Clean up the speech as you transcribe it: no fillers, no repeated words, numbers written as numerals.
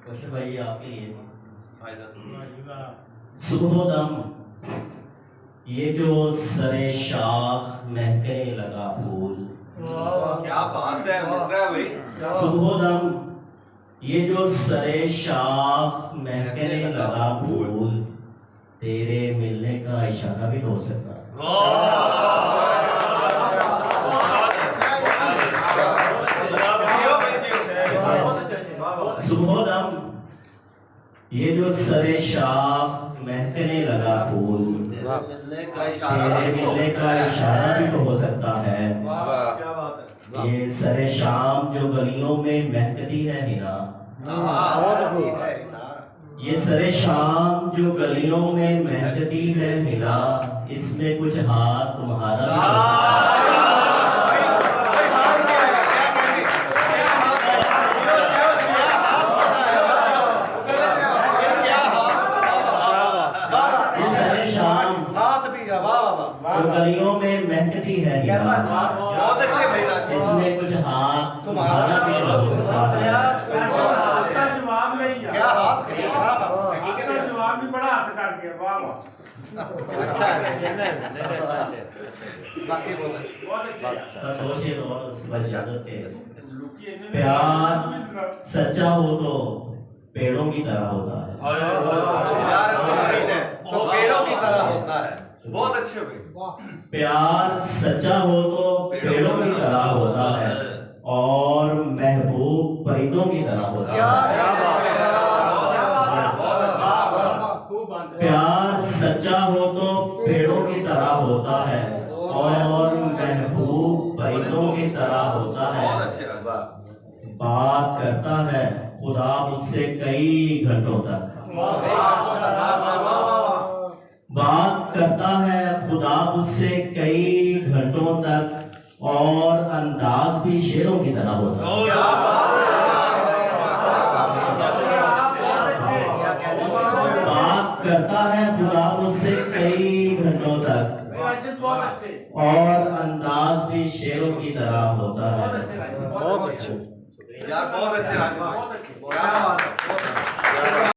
Question भाई आपके लिए सुबहोदम ये जो सरे शाख महकने लगा फूल। क्या बात है मिश्रा भाई। सुबहोदम ये जो सरे शाख महकने लगा फूल, तेरे मिलने का इशारा भी हो सकता है। सुबहोदम ये जो सरे शाख महकने लगा फूल, तेरे मिलने का इशारा भी तो हो सकता है। क्या बात है। ये सरे शाम जो गलियों में महकती है हिना, ये सरे शाम जो गलियों में महकती है हिना, इसमें कुछ हाथ तुम्हारा भी हो सकता है। जो गलियों में महकती है बहुत अच्छे भाई। इसमें कुछ हाथ तुम्हारा भी हो सकता है। आपका जवाब नहीं है। क्या हाथ आपका जवाब भी बड़ा हाथ काट गया। वाह वाह। अच्छा है। बाकी बहुत अच्छा। दो शेर और उसके बाद इजाजत के। प्यार सच्चा हो तो पेड़ों की तरह होता है। यार वो पेड़ों की तरह होता है। बहुत अच्छे भाई। प्यार सच्चा हो तो पेड़ों की तरह होता है और महबूब परिंदों की तरह होता है। प्यार सच्चा हो तो पेड़ों की तरह होता है और महबूब परिंदों की तरह होता है। बात करता है खुदा मुझसे कई घंटों तक। बात करता है खुदा मुझसे कई घंटों तक और अंदाज भी शेरों की तरह होता है। बात करता है खुदा मुझसे कई घंटों तक और अंदाज भी शेरों की तरह होता है। बहुत अच्छे यार, बहुत अच्छे।